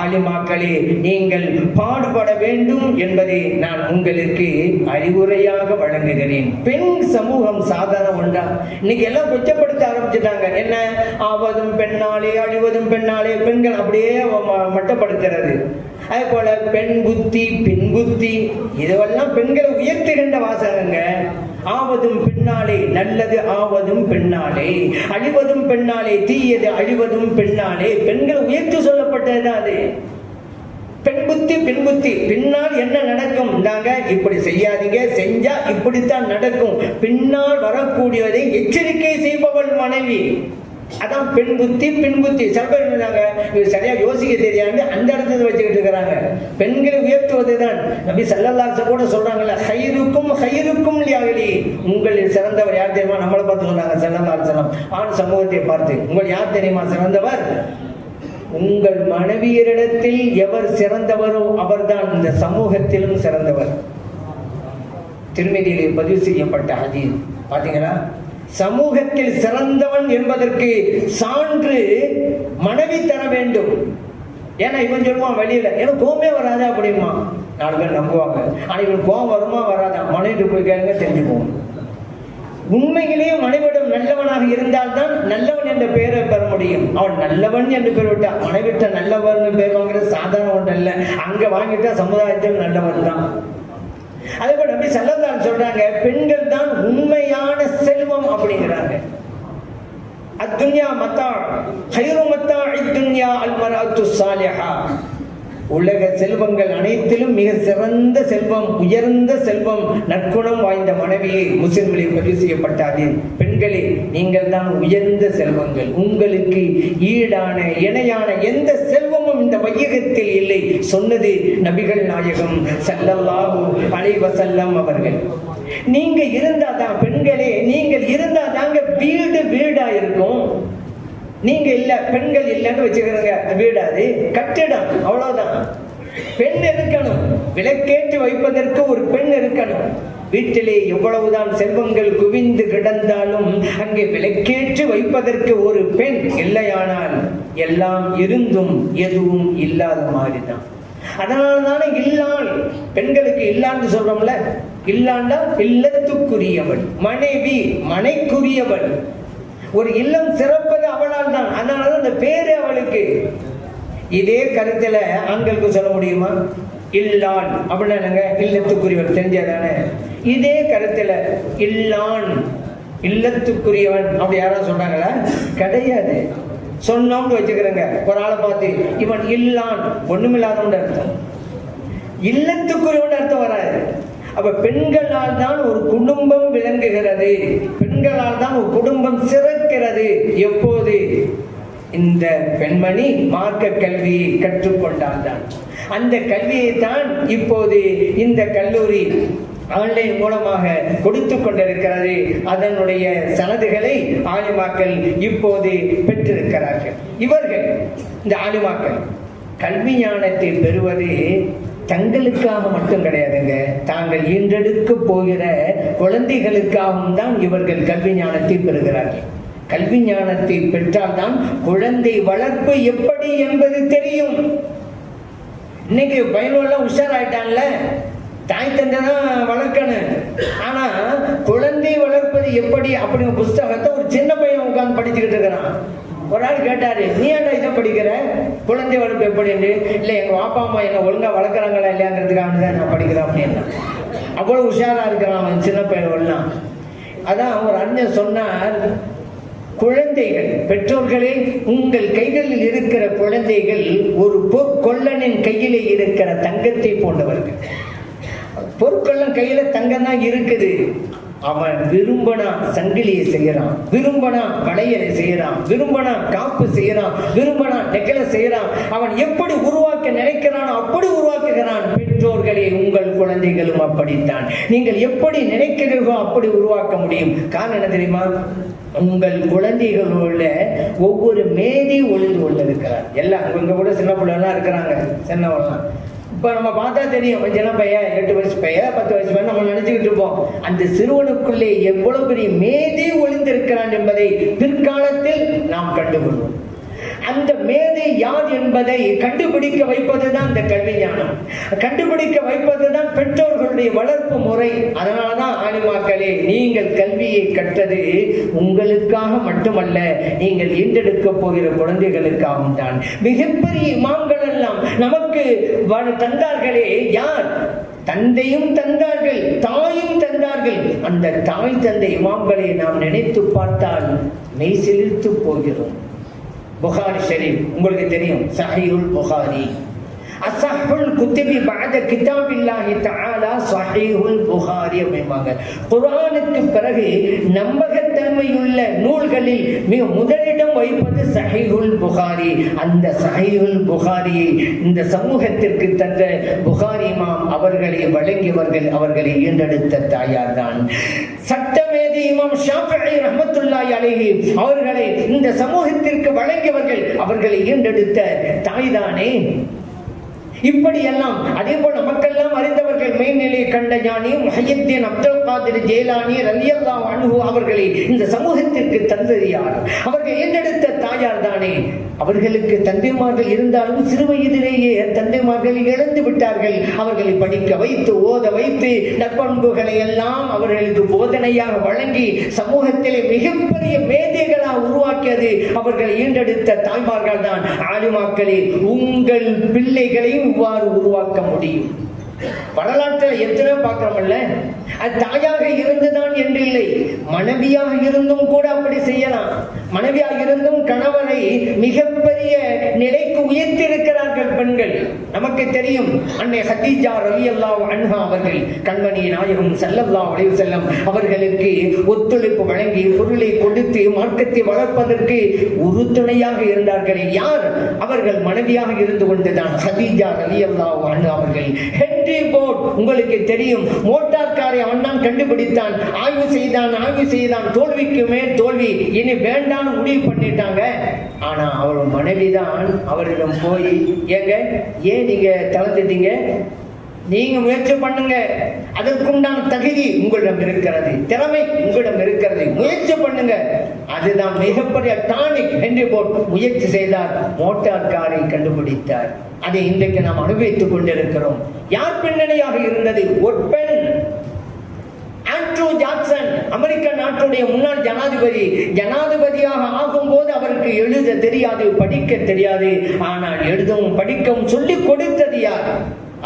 ஆலிமாக்களே நீங்கள் பாடுபட வேண்டும் என்பதை நான் உங்களுக்கு அறிவுரையாக வழங்குகிறேன். பெண் சமூகம் சாதாரண ஒன்றா? இன்னைக்கு எல்லாம் கொச்சப்படுத்த ஆரம்பிச்சுட்டாங்க. என்ன ஆவதும் பெண்ணாலே அழிவதும் பெண்ணாலே, பெண்கள் அப்படியே மட்டப்படுத்துறது. அதே போல பெண் புத்தி, பெண் புத்தி, இதுவெல்லாம் பெண்களை உயர்த்துகின்ற வாசகங்க. ஆவதும் பெண்ணாலே, நல்லது ஆவதும் பெண்ணாலே, அழிவதும் பெண்ணாலே, தீயது அழிவதும் பெண்ணாலே, பெண்கள் உயர்த்து சொல்லப்பட்டதுதான் அது. பெண் புத்தி, பெண் புத்தி, பின்னால் என்ன நடக்கும், நாங்க இப்படி செய்யாதீங்க, செஞ்சா இப்படித்தான் நடக்கும், பின்னால் வரக்கூடியதை எச்சரிக்கை செய்பவள் மனைவி. அதான் பெண் புத்தி, பெண் புத்தி. சில பேர் இருந்தாங்க, சரியா யோசிக்க தெரியாது அந்த இடத்துல வச்சுக்கிட்டு இருக்கிறாங்க. பெண்களை உயர்த்துவதுதான் நபி ஸல்லல்லாஹு அலைஹி கூட சொல்றாங்கல்ல, ஹைருக்கும் ஹைருக்கும் லிஅஹ்லி, உங்களில் சிறந்தவர் யார் தெரியுமா? நம்மளை பார்த்து சொல்றாங்க ஸல்லல்லாஹு அலைஹி வஸல்லம், ஆண் சமூகத்தை பார்த்து, உங்கள் யார் தெரியுமா சிறந்தவர்? உங்கள் மனைவியரிடத்தில் எவர் சிறந்தவரோ அவர்தான் இந்த சமூகத்திலும் சிறந்தவர். திருமதியிலே பதிவு செய்யப்பட்ட ஹதீஸ் பாத்தீங்களா? சமூகத்தில் சிறந்தவன் என்பதற்கு சான்று மனைவி தர வேண்டும். ஏன்னா இவன் சொல்லுவான் வெளியில, எனக்கு கோவமே வராது அப்படிமா, 4 பேர் நம்புவாங்க. ஆனா இவன் கோவம் வருமா வராதா, மனைவிட்டு போய் கேளுங்க, தெரிஞ்சுக்குவோம். உண்மையிலேயே மனைவிடம் நல்லவனாக இருந்தால்தான் நல்லவன் என்ற பெயரை பெற முடியும். அவன் நல்லவன் என்று பெயர் விட்டா, மனைவிட்ட நல்லவன் பெயர் வாங்குறது சாதாரண ஒன்று அல்ல. அங்க வாங்கிட்டா சமுதாயத்தில் நல்லவன் தான். அதே போல நபி ஸல்லல்லாஹு அலைஹி சொல்றாங்க, பெண்கள் தான் உண்மையான செல்வம் அப்படிங்கிறாங்க. அத்துன்யா மத்தா, ஹைரு மத்தாஇத் துன்யா அல் மர்அத்து ஸாலிஹா. உலக செல்வங்கள் அனைத்திலும் மிக சிறந்த செல்வம், உயர்ந்த செல்வம், நற்குணம் வாய்ந்த மனைவியை முஸ்லிம்களில் பதிவு செய்யப்பட்டார்கள். பெண்களே, நீங்கள் தான் உயர்ந்த செல்வங்கள். உங்களுக்கு ஈடான இணையான எந்த செல்வமும் இந்த வையகத்தில் இல்லை. சொன்னது நபிகள் நாயகம் ஸல்லல்லாஹு அலைஹி வஸல்லம் அவர்கள். நீங்க இருந்தாதான் பெண்களே, நீங்கள் இருந்தாதாங்க வீடு வீடா இருக்கும். நீங்க இல்ல, பெண்கள் இல்லைன்னு வச்சுக்கிறீங்க, வீடாது கட்டிடம், அவ்வளவுதான். பெண் இருக்கணும், விளக்கேற்றி வைப்பதற்கு ஒரு பெண் இருக்கணும். வீட்டிலே எவ்வளவுதான் செல்வங்கள் குவிந்து கிடந்தாலும் அங்கே விளக்கேற்றி வைப்பதற்கு ஒரு பெண் இல்லையானால் எல்லாம் இருந்தும் எதுவும் இல்லாத மாதிரிதான். அதனால்தானே இல்லாள், பெண்களுக்கு இல்லான்னு சொல்றோம்ல, இல்லாண்டா இல்லத்துக்குரியவள், மனைவி மனைக்குரியவள். ஒரு இல்லம் சிறப்பது அவளால் தான். அதனாலதான் அந்த பேரு அவளுக்கு. இதே கருத்துல ஆண்களுக்கு சொல்ல முடியுமா? இல்லான் அப்படின்னா இல்லத்துக்குரியவன், தெரிஞ்சதானே? இதே கருத்துல இல்லான், இல்லத்துக்குரியவன் அப்படி யாராவது சொன்னாங்களா? கிடையாது. சொன்னோம்னு வச்சுக்கிறேங்க, ஒரு ஆளை பார்த்து இவன் இல்லான், ஒண்ணுமில்லாதவன் அர்த்தம், இல்லத்துக்குரியவன் அர்த்தம் வராது. அப்ப பெண்களால் தான் ஒரு குடும்பம் விளங்குகிறது, பெண்களால் தான் ஒரு குடும்பம் சிறக்கிறது. எப்போது? இந்த பெண்மணி மார்க்க கல்வியை கற்றுக்கொண்டால்தான். அந்த கல்வியை தான் இப்போது இந்த கல்லூரி ஆன்லைன் மூலமாக கொடுத்து கொண்டிருக்கிறது. அதனுடைய சனதுகளை ஆலிமாக்கள் இப்போது பெற்றிருக்கிறார்கள். இவர்கள், இந்த ஆலிமாக்கள், கல்வி ஞானத்தை பெறுவது தங்களுக்காக மட்டும் கிடையாதுங்க, தாங்கள் ஈன்றெடுக்க போகிற குழந்தைகளுக்காகவும் தான் இவர்கள் கல்வி ஞானத்தை பெறுகிறார்கள். கல்வி ஞானத்தை பெற்றால்தான் குழந்தை வளர்ப்பு எப்படி என்பது தெரியும். இன்னைக்கு பயனுள்ள உஷாராயிட்டான்ல, தாய் தந்தை தான் வளர்க்கணும். ஆனா குழந்தை வளர்ப்பது எப்படி அப்படிங்கிற புஸ்தகத்தை ஒரு சின்ன பையன் உட்கார்ந்து படிச்சுக்கிட்டு இருக்கிறான். ஒரு ஆள் கேட்டாரு, நீ ஏன்டா இதை படிக்கிற, குழந்தை வளர்ப்பு எப்படி? இல்லை, எங்க அப்பா அம்மா என்ன ஒழுங்கா வளர்க்குறாங்களா இல்லையாங்கிறதுக்காக தான் நான் படிக்கிறேன் அப்படின்னா. அவ்வளவு உஷாரா இருக்கிறான் அவன் சின்ன பையன் எல்லாம். அதான் ஒரு அறிஞர் சொன்னார், குழந்தைகள், பெற்றோர்களே, உங்கள் கைகளில் இருக்கிற குழந்தைகள் ஒரு பொற்கொள்ளனின் கையிலே இருக்கிற தங்கத்தை போன்றவர்கள். பொற்கொள்ளன் கையில தங்கம் தான் இருக்குது. அவன் விரும்பனா சங்கிலியை செய்யறான், விரும்பனா வளையலை செய்யறான், விரும்பனா காப்பு செய்யறான், விரும்பனா நெக்கலை செய்யறான். அவன் எப்படி உருவாக்க நினைக்கிறானோ அப்படி உருவாக்குகிறான். பெற்றோர்களே, உங்கள் குழந்தைகளும் அப்படித்தான். நீங்கள் எப்படி நினைக்கிறீர்களோ அப்படி உருவாக்க முடியும். காரணம் என்ன தெரியுமா? உங்கள் குழந்தைகளோட ஒவ்வொரு மேதை ஒளிந்து கொண்டிருக்கிறார். எல்லாம் அங்க கூட சின்ன பிள்ளைலாம் இருக்கிறாங்க, சின்னவெல்லாம். இப்ப நம்ம பார்த்தா தெரியும், சின்ன பையன், 8 வயசு பையன், 10 வயசு பையன் நம்ம நினைச்சுக்கிட்டு இருப்போம். அந்த சிறுவனுக்குள்ளே எவ்வளவு பெரிய மேதை ஒளிந்திருக்கிறான் என்பதை பிற்காலத்தில் நாம் கண்டுகொள்வோம். அந்த மேதை யார் என்பதை கண்டுபிடிக்க வைப்பதுதான் இந்த கல்வி ஞானம், கண்டுபிடிக்க வைப்பதுதான் பெற்றோர்களுடைய வளர்ப்பு முறை. அதனாலதான் ஆலிமாக்களே, நீங்கள் கல்வியை கற்றது உங்களுக்காக மட்டுமல்ல, நீங்கள் ஈண்டெடுக்க போகிற குழந்தைகளுக்காகவும் தான். மிகப்பெரிய இமாம்கள் எல்லாம் நமக்கு தந்தார்களே, யார்? தந்தையும் தந்தார்கள், தாயும் தந்தார்கள். அந்த தாய் தந்தை இமாம்களை நாம் நினைத்து பார்த்தால் மெய் சிலிர்த்து போகிறோம். புகாரி ஷரீஃப் உங்களுக்கு தெரியும், சஹீஹுல் புகாரி. அஸ்ஸஹுல் குத்துபி பஅத கிதாபில்லாஹி தஆலா சஹீஹுல் புகாரி அப்படிம்பாங்க. குர்ஆனுக்கு பிறகு நம்பகத்தன்மையுள்ள நூல்களில் மிக முதலிடம் வைப்பது சஹீஹுல் புகாரி. அந்த சஹீஹுல் புகாரியை இந்த சமூகத்திற்கு தந்த புகாரி இமாம் அவர்களை வழங்கியவர்கள், அவர்களை ஈண்டெடுத்த தாயார் தான். சட்டமேதை இமாம் ஷாஃபிஈ ரஹ்மத்துல்லாஹி அலைஹி அவர்களை இந்த சமூகத்திற்கு வழங்கியவர்கள், அவர்களை ஈண்டெடுத்த தாய்தானே. இப்படி எல்லாம் அதே போல மக்கள் அறிந்தவர்கள், மெய்நிலை கண்ட ஞானி முஹய்யித்தீன் அப்துல் காதிர் ஜீலானி ரலியல்லாஹு அன்ஹு அவர்களை இந்த சமூகத்திற்கு தந்தது யார்? அவர்கள் ஈண்டெடுத்த தாயார் தானே. அவர்களுக்கு தந்தைமார்கள் இருந்தாலும் சிறு வயதிலேயே தந்தைமார்கள் இழந்து விட்டார்கள். அவர்களை படிக்க வைத்து, ஓத வைத்து, நற்பண்புகளை எல்லாம் அவர்களுக்கு போதனையாக வழங்கி சமூகத்திலே மிகப்பெரிய மேதைகளாக உருவாக்கியது அவர்கள் ஈண்டெடுத்த தாய்மார்கள் தான். ஆலிமாக்களே, உங்கள் பிள்ளைகளையும் இவ்வாறு உருவாக்க முடியும். வரலாற்றில் எத்தனை பார்க்கிறோம்ல, அது தாயாக இருந்துதான் என்று இல்லை, மனைவியாக இருந்தும் கூட அப்படி செய்யலாம். மனைவியாக இருந்தும் கணவனை மிகப்பெரிய நிலைக்கு உயர்த்திருக்கிறார்கள் பெண்கள். நமக்கு தெரியும், அன்னை ஹதீஜா ரலியல்லாஹு அன்ஹா அவர்கள் கண்மணி நாயகம் ஸல்லல்லாஹு அலைஹி வஸல்லம் அவர்களுக்கு ஒத்துழைப்பு வழங்கி பொருளை கொடுத்து மார்க்கத்தை வளர்ப்பதற்கு உறுதுணையாக இருந்தார்கள். யார்? அவர்கள் மனைவியாக இருந்து கொண்டுதான் ஹதீஜா ரலியல்லாஹு அன்ஹா அவர்கள். ஹென்றி போர்ட் உங்களுக்கு தெரியும், மோட்டார் காரை அவன் தான் கண்டுபிடித்தான். ஆய்வு செய்தான், தோல்விக்கு மேல் தோல்வி, இனி வேண்டாம் முடிவு பண்ணிட்டாங்க. ஆனா அவர் மனைவிதான் அவரிடம் போய், ஏன் நீங்க தளர்ந்துட்டீங்க, நீங்க முயற்சி பண்ணுங்க, அதற்குண்டான தகுதி உங்களிடம் இருக்கிறது, திறமை உங்களிடம் இருக்கிறது, முயற்சி பண்ணுங்க. அதுதான் மிகப்பெரிய டானிக். ஹென்றி போர்ட் முயற்சி செய்தார், மோட்டார் காரை கண்டுபிடித்தார். அதை இன்றைக்கு நாம் அனுபவித்துக் கொண்டிருக்கிறோம். யார் பின்னணியாக இருந்தது? ஒரு பெண், ஆண்ட்ரூ ஜாக்சன், அமெரிக்க நாட்டுடைய முன்னாள் ஜனாதிபதியாக ஆகும்போது அவருக்கு எழுத தெரியாது, படிக்க தெரியாது. ஆனால் எழுதவும் படிக்கவும் சொல்லிக் கொடுத்தது யார்?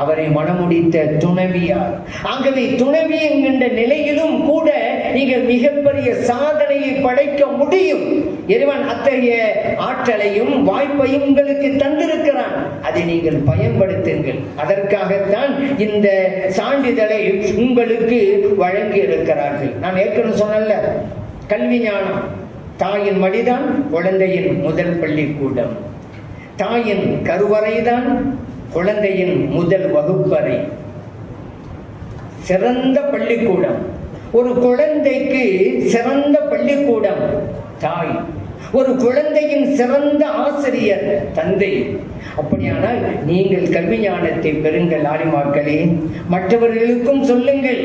அவரை மணமுடித்த துணைவியார். ஆகவே துணைவி என்கின்ற நிலையிலும் கூட நீங்கள் மிகப்பெரிய சாதனையை படைக்க முடியும். இறைவன் அத்தகைய ஆற்றலையும் வாய்ப்பையும் உங்களுக்கு தந்திருக்கிறான். அதை நீங்கள் பயன்படுத்துங்கள். அதற்காகத்தான் இந்த சான்றிதழை உங்களுக்கு வழங்கி இருக்கிறார்கள். நான் ஏற்கனவே சொன்னல, கல்வி ஞானம். தாயின் மடிதான் குழந்தையின் முதல் பள்ளிக்கூடம், தாயின் கருவறைதான் குழந்தையின் முதல் வகுப்பறை, சிறந்த பள்ளிக்கூடம். ஒரு குழந்தைக்கு சிறந்த பள்ளிக்கூடம் தாய், ஒரு குழந்தையின் சிறந்த ஆசிரியர் தந்தை. அப்படியானால் நீங்கள் கல்வி ஞானத்தை பெறுங்கள் ஆலிமாக்களே, மற்றவர்களுக்கும் சொல்லுங்கள்.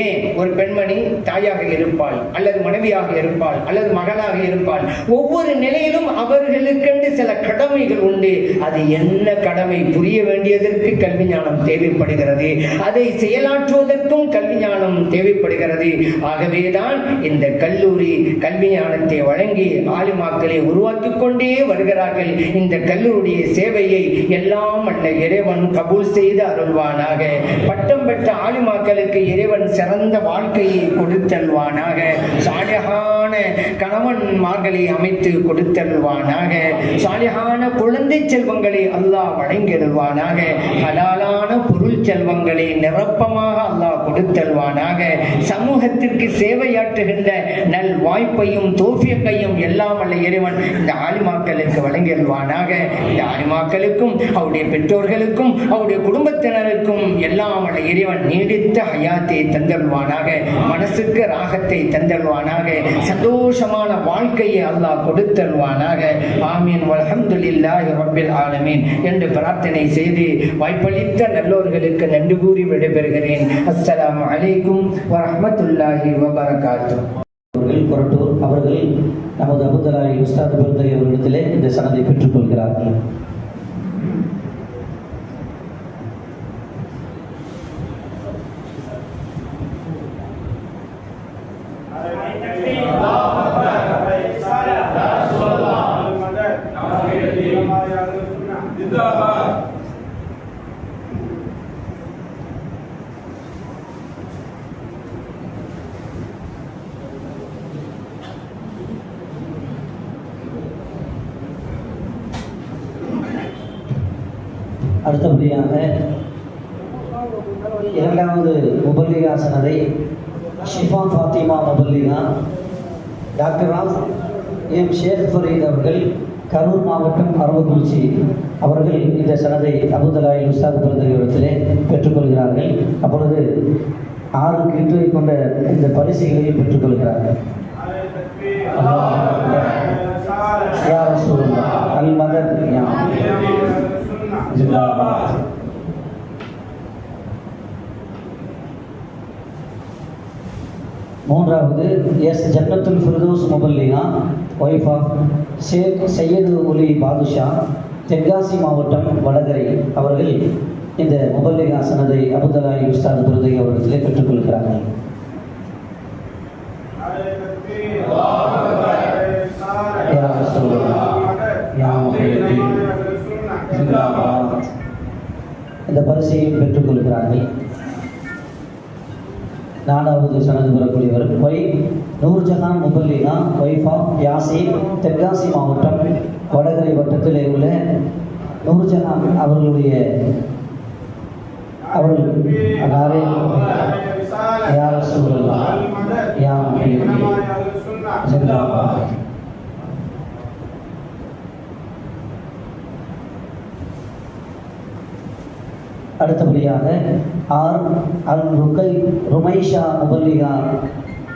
ஏன் ஒரு பெண்மணி தாயாக இருப்பாள், அல்லது மனைவியாக இருப்பாள், அல்லது மகளாக இருப்பாள். ஒவ்வொரு நிலையிலும் அவர்களுக்கென்று சில கடமைகள் உண்டு. அது என்ன கடமை புரிய வேண்டியதற்கு கல்வி ஞானம் தேவைப்படுகிறது, அதை செயலாற்றுவதற்கும் கல்வி ஞானம் தேவைப்படுகிறது. ஆகவேதான் இந்த கல்லூரி கல்வி ஞானத்தை வழங்கி ஆலிமாக்களை உருவாக்கி கொண்டே வருகிறார்கள். இந்த கல்லூரிய சேவையை எல்லாம் அல்ல இறைவன் கபூல் செய்து அருள்வானாக. பட்டம் பெற்ற ஆலிமாக்களுக்கு இறைவன் சிறந்த வாழ்க்கையை கொடுத்தல்வானாக. சாலிஹான கணவன்மார்களை அமைத்து கொடுத்தல்வானாக. சாலிஹான குழந்தை செல்வங்களை அல்லாஹ் வழங்கிடுவானாக. ஹலாலான பொருள் செல்வங்களை நிரப்பமாக அல்லாஹ் கொடுத்தல்வானாக. சமூகத்திற்கு சேவையாற்றுகின்ற நல் வாய்ப்பையும் தோஃபியக்கையும் எல்லாம் அல்ல இறைவன் இந்த ஆலிமாக்களுக்கு வழங்கிடுவானாக. இந்த ஆலிமாக்களுக்கும் அவருடைய பெற்றோர்களுக்கும் அவருடைய குடும்பத்தினருக்கும் எல்லாம் அல்ல இறைவன் நீடித்த ஹயாத்தை தந்தல்வானாக. மனசுக்கு ராகத்தை தந்தல்வானாக. சந்தோஷமான வாழ்க்கையை அல்லாஹ் கொடுத்தல்வானாக. ஆமீன் வல்ஹம்துலில்லாஹி ரப்பில் ஆலமீன் என்று பிரார்த்தனை செய்து வாய்ப்பளித்த நல்லோர்களுக்கு நன்றி கூறி விடைபெறுகிறேன். அஸ்ஸலாமு அலைக்கும் வரஹ்மத்துல்லாஹி வபரகாத்துஹு. அவர்கள் நமது அபுதலாய் உஸ்தாத் பெருந்தகை அவர்களிடத்திலே இந்த சனதை பெற்றுக் கொள்கிறார்கள். அடுத்தபடியாக இரண்டாவது முபல்லிகா சனதை ஷிஃபா ஃபாத்திமா முபல்லிகா டாக்டர் எம் ஷேக் ஃபரீத் அவர்கள் கரூர் மாவட்டம் அரவக்குறிச்சி அவர்கள் இந்த சனதை அபுதலாய் உஸ்தாத் பெருந்தகை இடத்திலே பெற்றுக்கொள்கிறார்கள். அப்பொழுது 6 கீற்றை கொண்ட இந்த பரிசுகளையும் பெற்றுக்கொள்கிறார்கள். அல் மதத் மூன்றாவது S Jannathul Firdaus முபல்லிகா wife of ஷேக் சையது ஒலி பாதுஷா தென்காசி மாவட்டம் வடகரை அவர்கள் இந்த முபல்லிகா சனதை அபுதலாய் உஸ்தாத் பெருந்தகை அவர்களிடத்திலே பெற்றுக்கொள்கிறார்கள். இந்த பரிசையும் பெற்றுக்கொள்கிறார்கள். 4வது சனது பெறக்கூடியவர் ஒய் நூர்ஜஹான் முபல்லிகா ஒய்ஃப் ஆஃப் யாசின் தென்காசி மாவட்டம் வடகரை வட்டத்திலே உள்ள நூர்ஜஹான் அவர்களுடைய அவர்கள் நாரே யா ரசூலல்லாஹ் யா முஹம்மதி ஜிந்தாபாத். அடுத்தபடியாக அல் ருமைஷா முபல்லிகா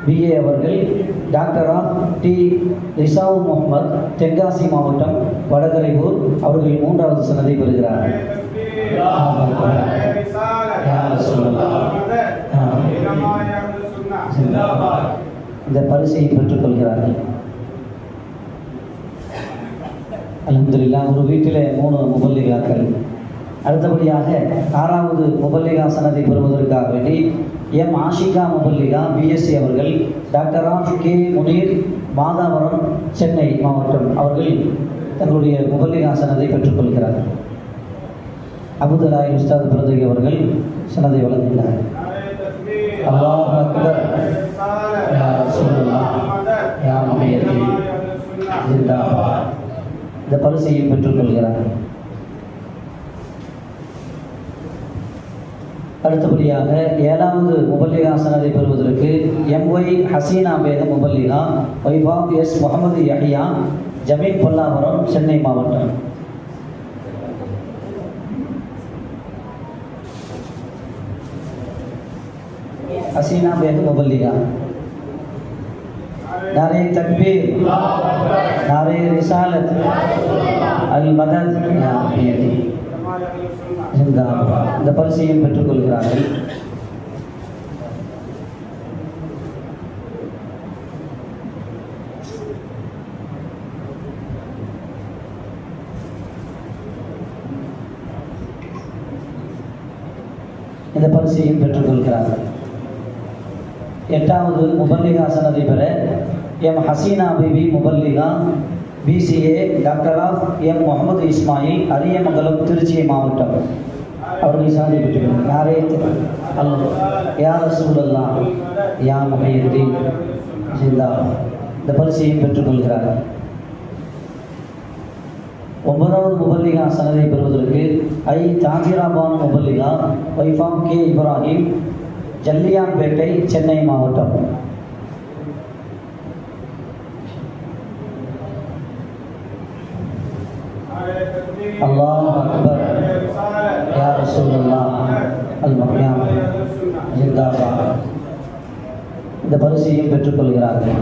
பிஏ அவர்கள் டாக்டர் ஆஃப் டி ரிசாவு முகமது, தென்காசி மாவட்டம், வடகரையூர் அவர்கள் 3வது சனதை பெறுகிறார்கள். இந்த பரிசை பெற்றுக் கொள்கிறார்கள். அல்ஹம்துலில்லாஹ். ஒரு வீட்டிலே 3 முபல்லிகாக்கள். அடுத்தபடியாக 6வது முபல்லிகா சனதை பெறுவதற்காக வேண்டி எம் ஆஷிகா முபல்லிகா பிஎஸ்சி அவர்கள் doctor of K Munir, Madhavaram, Chennai மாவட்டம் அவர்கள் தங்களுடைய முபல்லிகா சனதை பெற்றுக்கொள்கிறார்கள். அபுதலாய் உஸ்தாத் பிரதகி அவர்கள் சனதை வழங்குகிறார்கள். அல்லாஹ் அக்பர். யா ரசூலுல்லாஹ் யா முஹம்மதி ஜிந்தாபாத். இந்த பரிசையும் பெற்றுக்கொள்கிறார்கள். அடுத்தபடியாக 7வது முபல்லிகா சனதை பெறுவதற்கு எம்ஒய் ஹசீனா பேகம் முபல்லிகா, wife of S Mohammed Yahya, Zameen Pallavaram, Chennai மாவட்டம். ஹசீனா பேகம் முபல்லிகா. நாரே தக்பீர், நாரே ரிசாலத், அல் மதத் யா முஹம்மதி ஜிந்தாபாத். இந்த பரிசையும் பெற்றுக்கொள்கிறார்கள். இந்த பரிசையும் பெற்றுக்கொள்கிறார்கள். 8வது முபல்லிகா சனதை பெற எம் ஹசீனா பிபி முபல்லிகா BCA, daughter of M Mohammed Ismail, Ariyamangalam, Trichy மாவட்டம் அவர்கள் சாதி பெற்றுள்ளார். யாரே யா ரசூலல்லாஹ் யா முஹம்மதி ஜிந்தாபாத். இந்த பரிசையும் பெற்றுக்கொள்கிறார்கள். 9வது முபல்லிகா சனதை பெறுவதற்கு ஐ தாஜிராபானு முபல்லிகா, wife of K Ibrahim, Jalliyanpettai, Chennai மாவட்டம். அல்லாஹ் அக்பர். யா ரசூலுல்லாஹ் அல் மஹ்யாம் ஜிந்தாபாத். இந்த பரிசையும் பெற்றுக்கொள்கிறார்கள்.